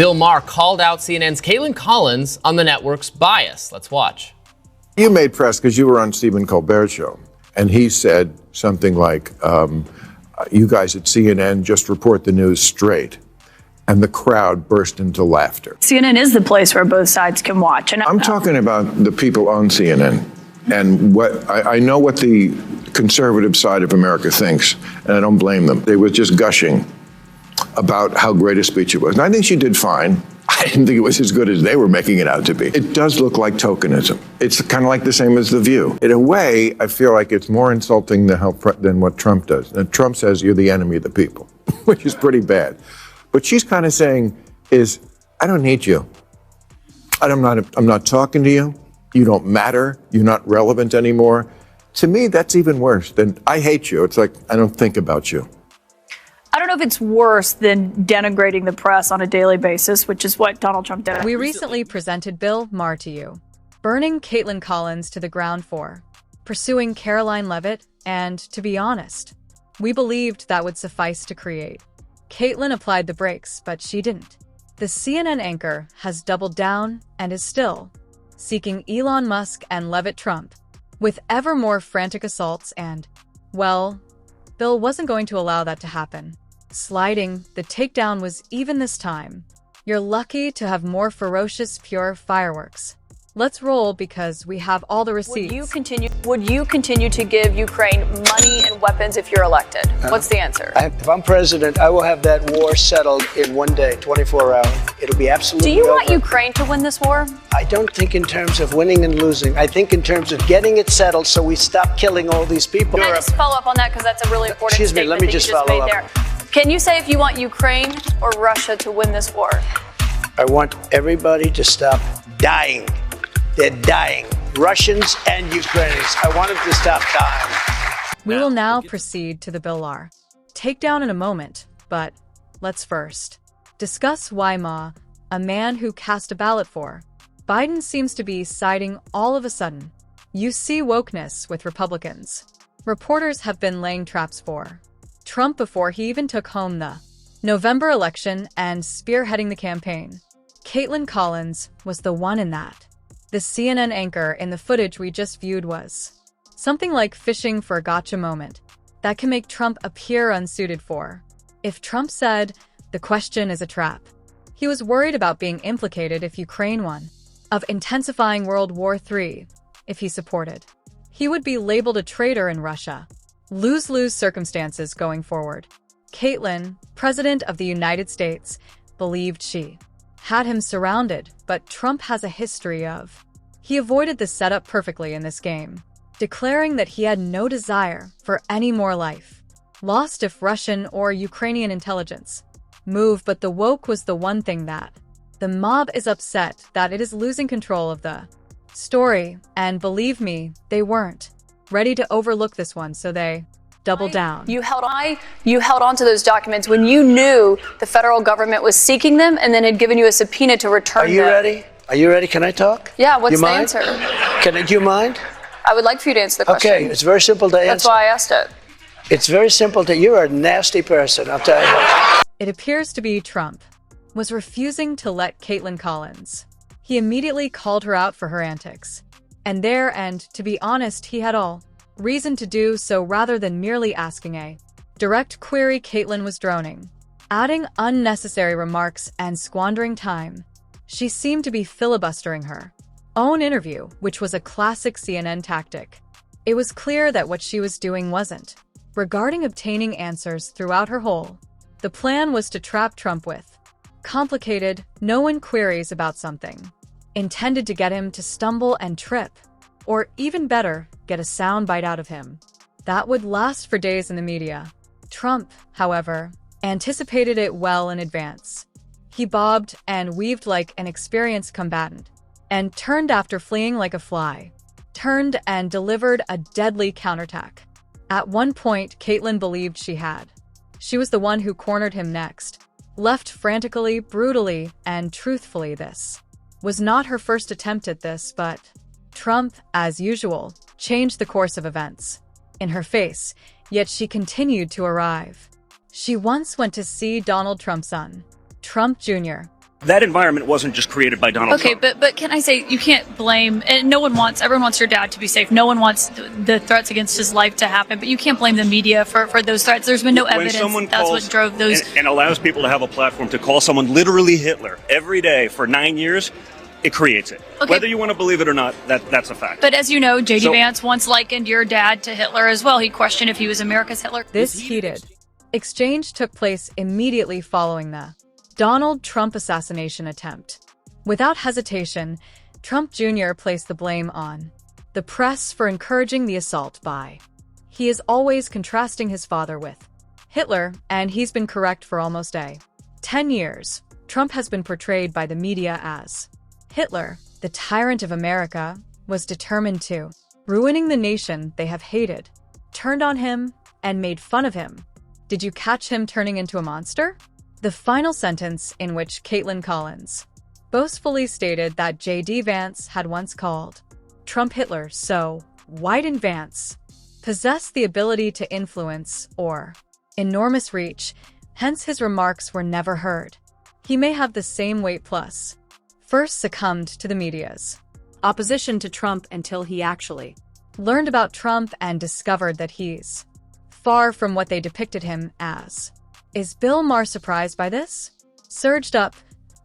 Bill Maher called out CNN's Kaitlan Collins on the network's bias. Let's watch. You made press because you were on Stephen Colbert's show, and he said something like, you guys at CNN just report the news straight. And the crowd burst into laughter. CNN is the place where both sides can watch. And I'm talking about the people on CNN. And what I know what the conservative side of America thinks, and I don't blame them. They were just gushing about how great a speech it was. And I think she did fine. I didn't think it was as good as they were making it out to be. It does look like tokenism. It's kind of like the same as The View. In a way, I feel like it's more insulting than what Trump does. And Trump says you're the enemy of the people, which is pretty bad. What she's kind of saying is, I don't need you. I'm not talking to you. You don't matter. You're not relevant anymore. To me, that's even worse than I hate you. It's like, I don't think about you. I don't know if it's worse than denigrating the press on a daily basis, which is what Donald Trump did. We recently presented Bill Maher to you, burning Kaitlan Collins to the ground for pursuing Caroline Leavitt, and to be honest, we believed that would suffice to create. Kaitlan applied the brakes, but she didn't. The CNN anchor has doubled down and is still seeking Elon Musk and Leavitt Trump with ever more frantic assaults and, well, Bill wasn't going to allow that to happen. Sliding, the takedown was even this time. You're lucky to have more ferocious, pure fireworks. Let's roll because we have all the receipts. Would you continue to give Ukraine money and weapons if you're elected? What's the answer? If I'm president, I will have that war settled in one day, 24 hours. It'll be absolutely Do you want over. Ukraine to win this war? I don't think in terms of winning and losing. I think in terms of getting it settled so we stop killing all these people. Can I just follow up on that because that's a really important Excuse me, statement let me that just you just follow made up. there. Can you say if you want Ukraine or Russia to win this war? I want everybody to stop dying. They're dying. Russians and Ukrainians. I want them to stop dying. We will now proceed to the Bill Maher takedown in a moment, but let's first discuss why Ma, a man who cast a ballot for Biden, seems to be siding all of a sudden. You see wokeness with Republicans. Reporters have been laying traps for Trump before he even took home the November election and spearheading the campaign. Kaitlan Collins was the one in that. The CNN anchor in the footage we just viewed was something like fishing for a gotcha moment that can make Trump appear unsuited for. If Trump said, the question is a trap, he was worried about being implicated if Ukraine won, of intensifying World War III if he supported. He would be labeled a traitor in Russia. Lose-lose circumstances going forward. Kaitlan, President of the United States, believed she had him surrounded, but Trump has a history of. He avoided the setup perfectly in this game, declaring that he had no desire for any more life. Lost if Russian or Ukrainian intelligence move, but the woke was the one thing that the mob is upset that it is losing control of the story, and believe me, they weren't ready to overlook this one, so they doubled down. You held on to those documents when you knew the federal government was seeking them and then had given you a subpoena to return them. Are you ready? Are you ready? Can I talk? Yeah, what's the mind? answer? Do you mind? I would like for you to answer the question. Okay, it's very simple to answer. That's why I asked it. It's very simple to, you're a nasty person, I'll tell you. It appears to be Trump was refusing to let Kaitlan Collins. He immediately called her out for her antics. And to be honest, he had all reason to do so rather than merely asking a direct query. Kaitlan was droning, adding unnecessary remarks and squandering time. She seemed to be filibustering her own interview, which was a classic CNN tactic. It was clear that what she was doing wasn't regarding obtaining answers throughout her whole. The plan was to trap Trump with complicated, no-one queries about something intended to get him to stumble and trip, or even better, get a soundbite out of him that would last for days in the media. Trump, however, anticipated it well in advance. He bobbed and weaved like an experienced combatant, and turned after fleeing like a fly, turned and delivered a deadly counterattack. At one point, Kaitlan believed she had. She was the one who cornered him next, left frantically, brutally, and truthfully. This was not her first attempt at this, but Trump, as usual, changed the course of events in her face, yet she continued to arrive. She once went to see Donald Trump's son, Trump Jr., That environment wasn't just created by Donald Trump. Okay, but can I say, you can't blame, and everyone wants your dad to be safe. No one wants the threats against his life to happen, but you can't blame the media for those threats. There's been no evidence that's what drove those. And allows people to have a platform to call someone literally Hitler every day for 9 years, it creates it. Okay. Whether you want to believe it or not, that's a fact. But as you know, J.D. Vance once likened your dad to Hitler as well. He questioned if he was America's Hitler. This heated exchange took place immediately following the Donald Trump assassination attempt. Without hesitation, Trump Jr. placed the blame on the press for encouraging the assault by. He is always contrasting his father with Hitler, and he's been correct for almost 10 years. Trump has been portrayed by the media as Hitler, the tyrant of America, was determined to ruining the nation they have hated, turned on him, and made fun of him. Did you catch him turning into a monster? The final sentence in which Kaitlan Collins boastfully stated that J.D. Vance had once called Trump Hitler, so why didn't Vance possess the ability to influence or enormous reach, hence his remarks were never heard. He may have the same weight plus first succumbed to the media's opposition to Trump until he actually learned about Trump and discovered that he's far from what they depicted him as. Is Bill Maher surprised by this? Surged up,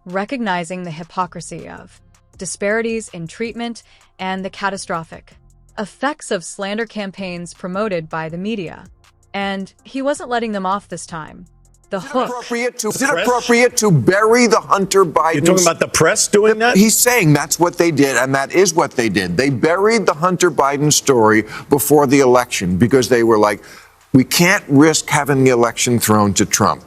recognizing the hypocrisy of disparities in treatment and the catastrophic effects of slander campaigns promoted by the media. And he wasn't letting them off this time. The hook. Is it appropriate to bury the Hunter Biden? You're talking about the press doing that? He's saying that's what they did, and that is what they did. They buried the Hunter Biden story before the election because they were like, we can't risk having the election thrown to Trump.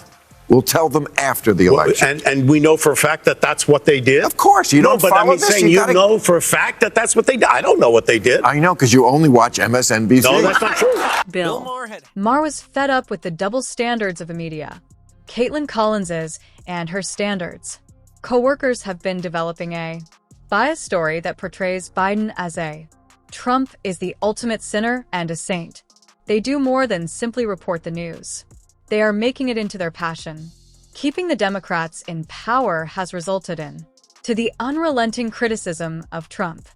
We'll tell them after the election. And we know for a fact that that's what they did? Of course. You don't but follow I'm this. saying you know for a fact that that's what they did. I don't know what they did. I know, because you only watch MSNBC. No, that's not true. Bill Maher was fed up with the double standards of the media. Kaitlan Collins is, and her standards. Co-workers have been developing a biased story that portrays Biden as a Trump is the ultimate sinner and a saint. They do more than simply report the news. They are making it into their passion. Keeping the Democrats in power has resulted in to the unrelenting criticism of Trump,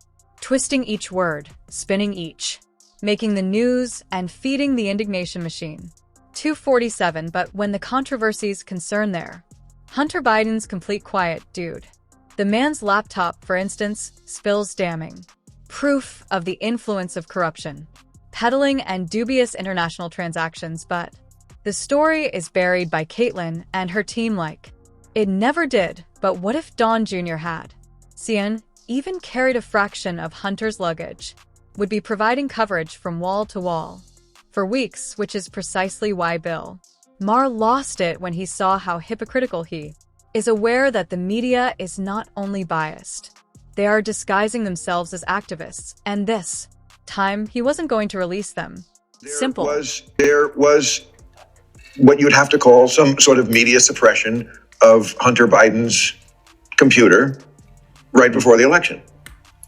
twisting each word, spinning each, making the news and feeding the indignation machine. 247, but when the controversies concern their Hunter Biden's complete quiet, dude. The man's laptop, for instance, spills damning proof of the influence of corruption, peddling and dubious international transactions, but the story is buried by Kaitlan and her team like it never did. But what if Don Jr. had? CNN even carried a fraction of Hunter's luggage, would be providing coverage from wall to wall for weeks, which is precisely why Bill Maher lost it when he saw how hypocritical he is, aware that the media is not only biased, they are disguising themselves as activists, and this time he wasn't going to release them. Simple. There was what you would have to call some sort of media suppression of Hunter Biden's computer right before the election.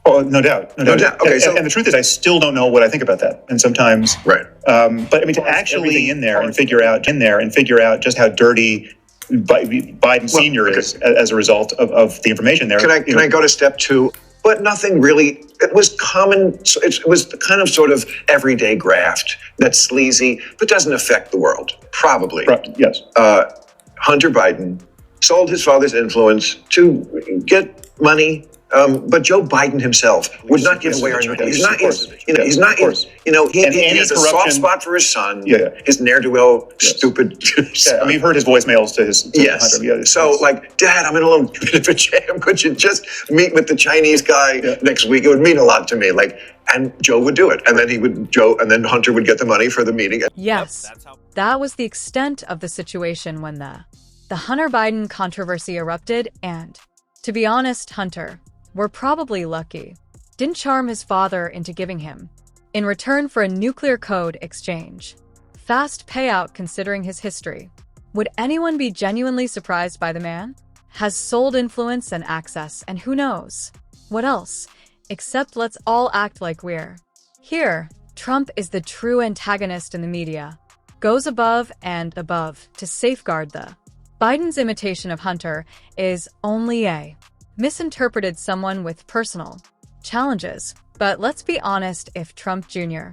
Oh, no doubt. No doubt. Okay, and the truth is, I still don't know what I think about that. And sometimes, right. But I mean, to actually in there and figure out just how dirty Biden Senior is as a result of the information there. Can I go to step two? But nothing really. It was common. It was the kind of sort of everyday graft that's sleazy, but doesn't affect the world. Probably. Yes. Hunter Biden sold his father's influence to get money. But Joe Biden himself would not give away our news. He's not. He has a soft spot for his son. Yeah. His ne'er-do-well, stupid. Yeah, I mean, you've heard his voicemails to his. Yes. Hunter. Yeah, so, like, Dad, I'm in a little bit of a jam. Could you just meet with the Chinese guy next week? It would mean a lot to me. Like, and Joe would do it, and then and then Hunter would get the money for the meeting. Yes, that was the extent of the situation when the Hunter Biden controversy erupted, and to be honest, Hunter, we're probably lucky, didn't charm his father into giving him, in return for a nuclear code exchange. Fast payout considering his history. Would anyone be genuinely surprised by the man? Has sold influence and access, and who knows what else, except let's all act like we're here. Trump is the true antagonist in the media, goes above and above to safeguard the Biden's imitation of Hunter is only a misinterpreted someone with personal challenges. But let's be honest, if Trump Jr.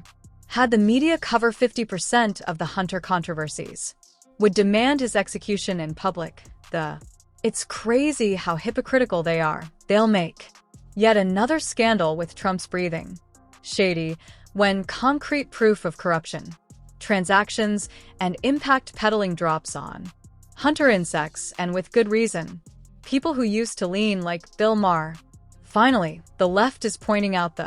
had the media cover 50% of the Hunter controversies, would demand his execution in public, it's crazy how hypocritical they are. They'll make yet another scandal with Trump's breathing shady when concrete proof of corruption, transactions, and impact peddling drops on Hunter insects, and with good reason. People who used to lean like Bill Maher. Finally, the left is pointing out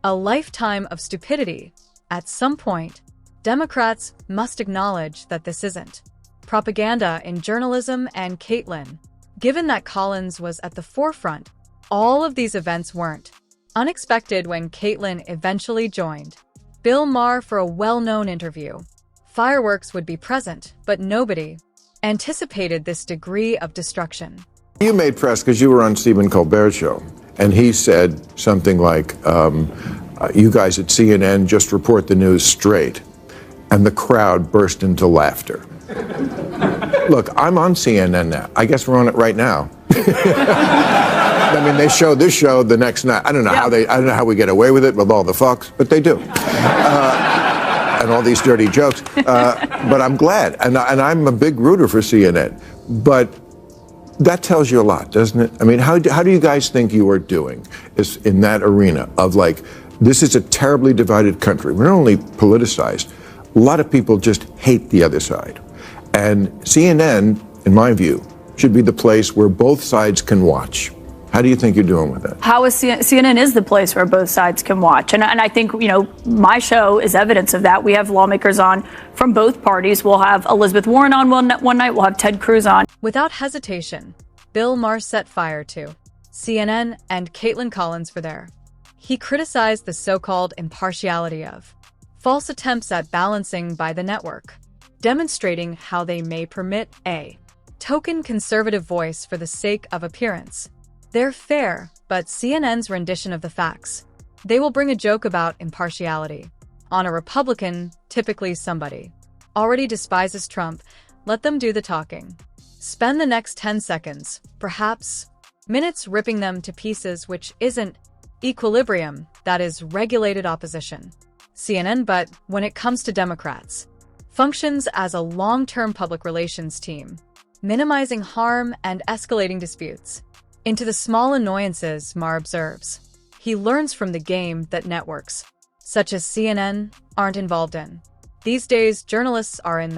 a lifetime of stupidity. At some point, Democrats must acknowledge that this isn't propaganda in journalism. And Kaitlan, given that Collins was at the forefront, all of these events weren't unexpected. When Kaitlan eventually joined Bill Maher for a well-known interview, fireworks would be present, but nobody anticipated this degree of destruction. You made press because you were on Stephen Colbert's show, and he said something like, you guys at CNN just report the news straight, and the crowd burst into laughter. Look, I'm on CNN now. I guess we're on it right now. I mean, they show this show the next night. I don't know how we get away with it with all the fucks, but they do. And all these dirty jokes. But I'm glad, and I'm a big rooter for CNN. But that tells you a lot, doesn't it? I mean, how do you guys think you are doing in that arena of like, this is a terribly divided country. We're not only politicized, a lot of people just hate the other side. And CNN, in my view, should be the place where both sides can watch. How do you think you're doing with that? CNN is the place where both sides can watch. And I think, my show is evidence of that. We have lawmakers on from both parties. We'll have Elizabeth Warren on one night. We'll have Ted Cruz on. Without hesitation, Bill Maher set fire to CNN and Kaitlan Collins for their. He criticized the so-called impartiality of false attempts at balancing by the network, demonstrating how they may permit a token conservative voice for the sake of appearance. They're fair, but CNN's rendition of the facts. They will bring a joke about impartiality on a Republican, typically somebody already despises Trump. Let them do the talking. Spend the next 10 seconds, perhaps minutes, ripping them to pieces, which isn't equilibrium, that is regulated opposition. CNN, but when it comes to Democrats, functions as a long-term public relations team, minimizing harm and escalating disputes into the small annoyances. Maher observes. He learns from the game that networks, such as CNN, aren't involved in. These days, journalists are in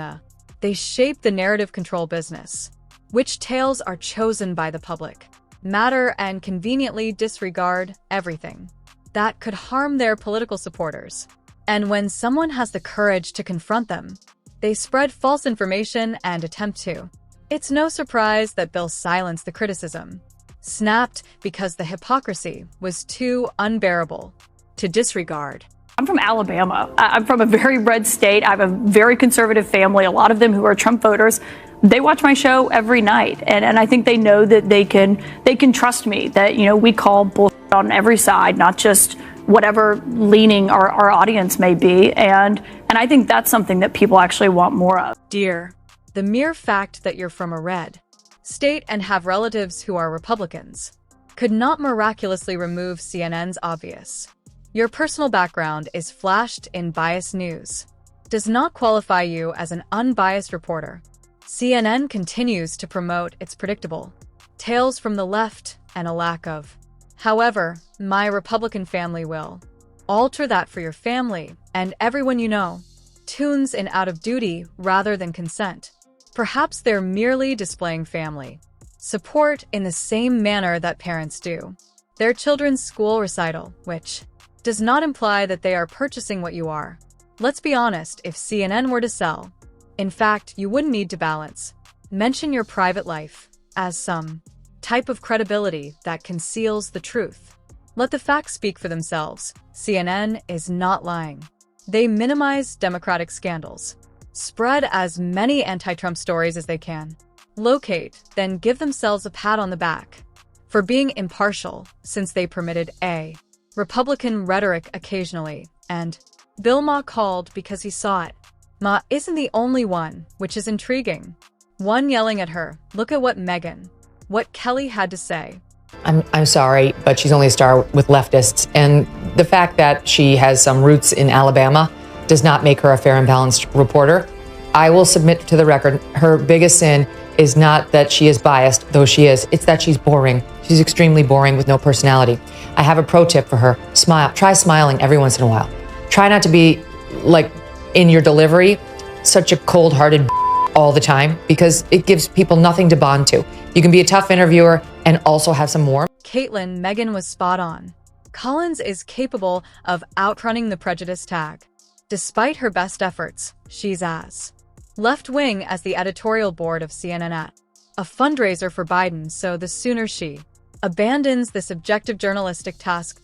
they shape the narrative control business. Which tales are chosen by the public matter, and conveniently disregard everything that could harm their political supporters. And when someone has the courage to confront them, they spread false information and attempt to. It's no surprise that Bill silenced the criticism. Snapped because the hypocrisy was too unbearable to disregard. I'm from Alabama. I'm from a very red state. I have a very conservative family, a lot of them who are Trump voters. They watch my show every night, and I think they know that they can trust me, that, we call bullshit on every side, not just whatever leaning our audience may be. And I think that's something that people actually want more of. Dear, the mere fact that you're from a red state and have relatives who are Republicans could not miraculously remove CNN's obvious. Your personal background is flashed in biased news. Does not qualify you as an unbiased reporter. CNN continues to promote its predictable tales from the left and a lack of. However, my Republican family will alter that for your family and everyone you know. Tunes in out of duty rather than consent. Perhaps they're merely displaying family support in the same manner that parents do their children's school recital, which does not imply that they are purchasing what you are. Let's be honest, if CNN were to sell, in fact, you wouldn't need to balance. Mention your private life as some type of credibility that conceals the truth. Let the facts speak for themselves. CNN is not lying. They minimize Democratic scandals. Spread as many anti-Trump stories as they can. Locate, then give themselves a pat on the back for being impartial, since they permitted a Republican rhetoric occasionally, and Bill Maher called because he saw it. Maher isn't the only one, which is intriguing. One yelling at her, "Look at what Kelly had to say." I'm sorry, but she's only a star with leftists. And the fact that she has some roots in Alabama does not make her a fair and balanced reporter. I will submit to the record, her biggest sin is not that she is biased, though she is. It's that she's boring. She's extremely boring with no personality. I have a pro tip for her. Smile. Try smiling every once in a while. Try not to be, like, in your delivery, such a cold-hearted all the time, because it gives people nothing to bond to. You can be a tough interviewer and also have some warmth. Kaitlan, Megan was spot on. Collins is capable of outrunning the prejudice tag. Despite her best efforts, she's as left-wing as the editorial board of CNN, a fundraiser for Biden, so the sooner she abandons this objective journalistic task,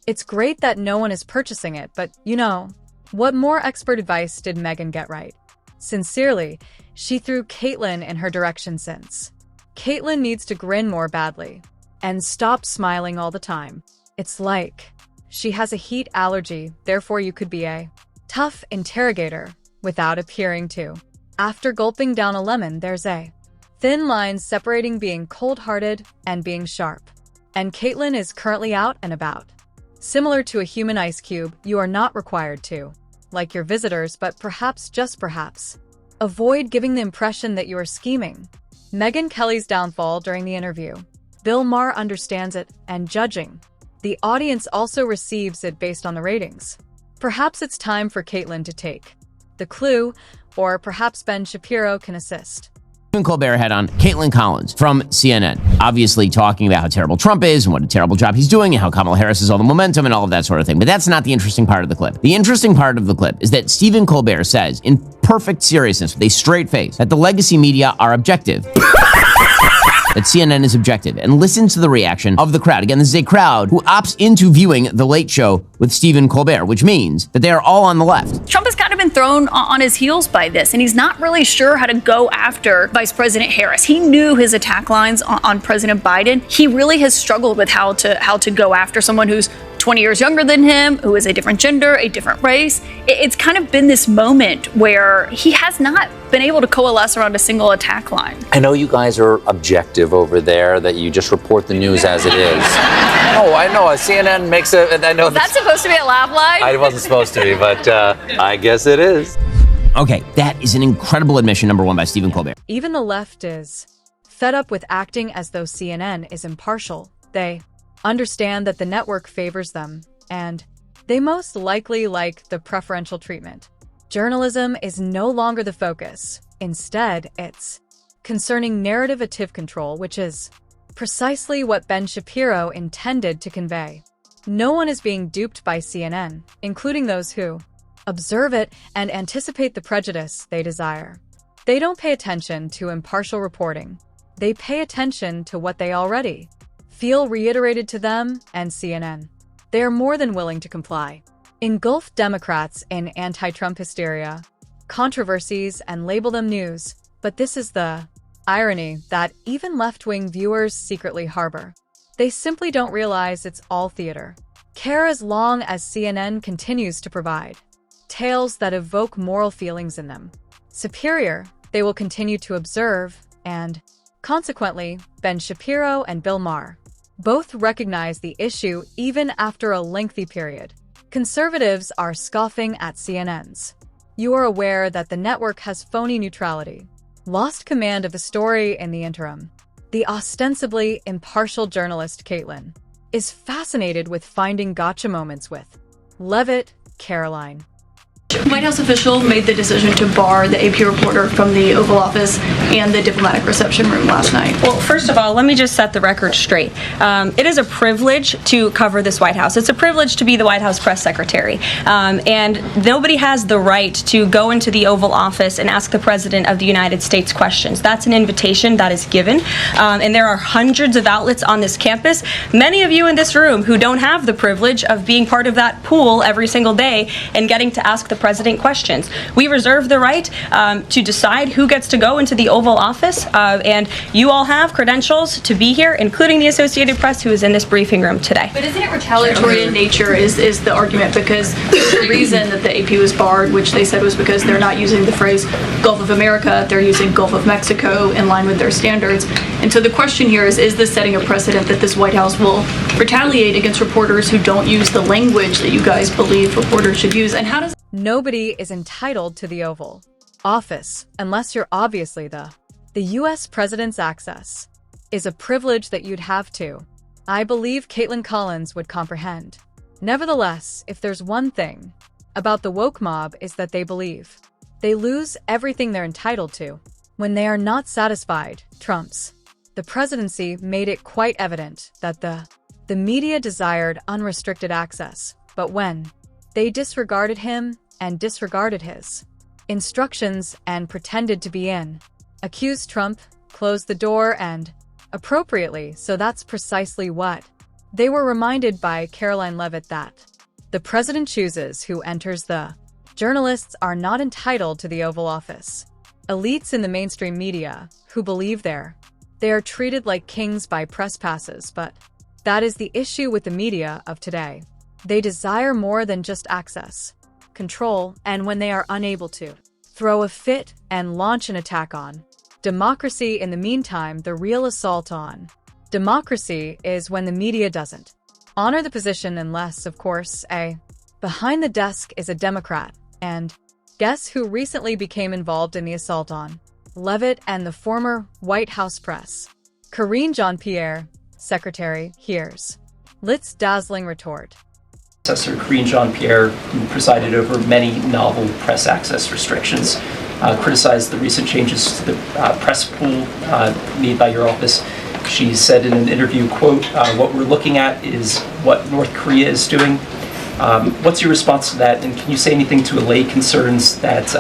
it's great that no one is purchasing it, but what more expert advice did Megan get right? Sincerely, she threw Kaitlan in her direction since. Kaitlan needs to grin more badly and stop smiling all the time. It's like she has a heat allergy, therefore you could be a tough interrogator without appearing to. After gulping down a lemon, there's a thin line separating being cold-hearted and being sharp. And Kaitlan is currently out and about. Similar to a human ice cube, you are not required to, like your visitors, but perhaps, just perhaps, avoid giving the impression that you are scheming. Megyn Kelly's downfall during the interview. Bill Maher understands it, and judging, the audience also receives it based on the ratings. Perhaps it's time for Kaitlan to take the clue, or perhaps Ben Shapiro can assist. Stephen Colbert had on Kaitlan Collins from CNN, obviously talking about how terrible Trump is and what a terrible job he's doing and how Kamala Harris has all the momentum and all of that sort of thing. But that's not the interesting part of the clip. The interesting part of the clip is that Stephen Colbert says, in perfect seriousness, with a straight face, that the legacy media are objective. That CNN is objective, and listen to the reaction of the crowd. Again, this is a crowd who opts into viewing The Late Show with Stephen Colbert, which means that they are all on the left. Trump has kind of been thrown on his heels by this, and he's not really sure how to go after Vice President Harris. He knew his attack lines on President Biden. He really has struggled with how to go after someone who's 20 years younger than him, who is a different gender, a different race. It's kind of been this moment where he has not been able to coalesce around a single attack line. I know you guys are objective over there, that you just report the news as it is. Oh, I know. CNN makes I know that's supposed to be a laugh line? I wasn't supposed to be, but I guess it is. Okay, that is an incredible admission, number one, by Stephen Colbert. Even the left is fed up with acting as though CNN is impartial. They understand that the network favors them, and they most likely like the preferential treatment. Journalism is no longer the focus. Instead, it's concerning narrative control, which is precisely what Ben Shapiro intended to convey. No one is being duped by CNN, including those who observe it and anticipate the prejudice they desire. They don't pay attention to impartial reporting. They pay attention to what they already feel reiterated to them and CNN. They are more than willing to comply. Engulf Democrats in anti-Trump hysteria, controversies, and label them news. But this is the irony that even left-wing viewers secretly harbor. They simply don't realize it's all theater. Care as long as CNN continues to provide tales that evoke moral feelings in them. Superior, they will continue to observe, and consequently, Ben Shapiro and Bill Maher both recognize the issue even after a lengthy period. Conservatives are scoffing at CNN's. You are aware that the network has phony neutrality, lost command of the story in the interim. The ostensibly impartial journalist Kaitlan is fascinated with finding gotcha moments with Levitt, Caroline. White House official made the decision to bar the AP reporter from the Oval Office and the diplomatic reception room last night. Well, first of all, let me just set the record straight. It is a privilege to cover this White House. It's a privilege to be the White House press secretary. And nobody has the right to go into the Oval Office and ask the President of the United States questions. That's an invitation that is given. And there are hundreds of outlets on this campus, many of you in this room who don't have the privilege of being part of that pool every single day and getting to ask the president questions. We reserve the right to decide who gets to go into the Oval Office, and you all have credentials to be here, including the Associated Press, who is in this briefing room today. But isn't it retaliatory in nature is the argument, because the reason that the AP was barred, which they said was because they're not using the phrase Gulf of America, they're using Gulf of Mexico in line with their standards. And so the question here is this setting a precedent that this White House will retaliate against reporters who don't use the language that you guys believe reporters should use? And how does... Nobody is entitled to the Oval Office unless you're obviously the U.S. president's access is a privilege that you'd have to. I believe Kaitlan Collins would comprehend. Nevertheless, if there's one thing about the woke mob is that they believe they lose everything they're entitled to when they are not satisfied. The presidency made it quite evident that the media desired unrestricted access, but when they disregarded him and disregarded his instructions and pretended to be in, accused Trump, closed the door, and appropriately, so that's precisely what they were reminded by Caroline Leavitt, that the president chooses who enters the journalists are not entitled to the Oval Office. Elites in the mainstream media who believe they are treated like kings by press passes, but that is the issue with the media of today. They desire more than just access, control, and when they are unable to, throw a fit and launch an attack on democracy. In the meantime, the real assault on democracy is when the media doesn't honor the position unless, of course, behind the desk is a Democrat. And guess who recently became involved in the assault on Leavitt and the former White House press? Karine Jean-Pierre, secretary. Here's Litt's dazzling retort. Professor Karine Jean-Pierre, who presided over many novel press access restrictions, criticized the recent changes to the press pool made by your office. She said in an interview, quote, "What we're looking at is what North Korea is doing." What's your response to that? And can you say anything to allay concerns that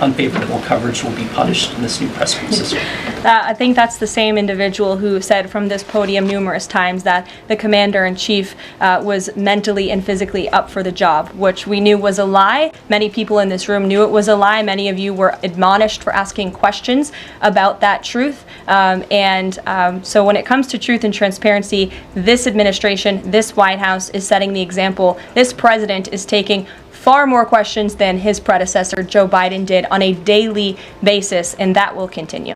unfavorable coverage will be punished in this new press pool system? I think that's the same individual who said from this podium numerous times that the commander-in-chief was mentally and physically up for the job, which we knew was a lie. Many people in this room knew it was a lie. Many of you were admonished for asking questions about that truth. So when it comes to truth and transparency, this administration, this White House is setting the example. This president is taking far more questions than his predecessor, Joe Biden, did on a daily basis, and that will continue.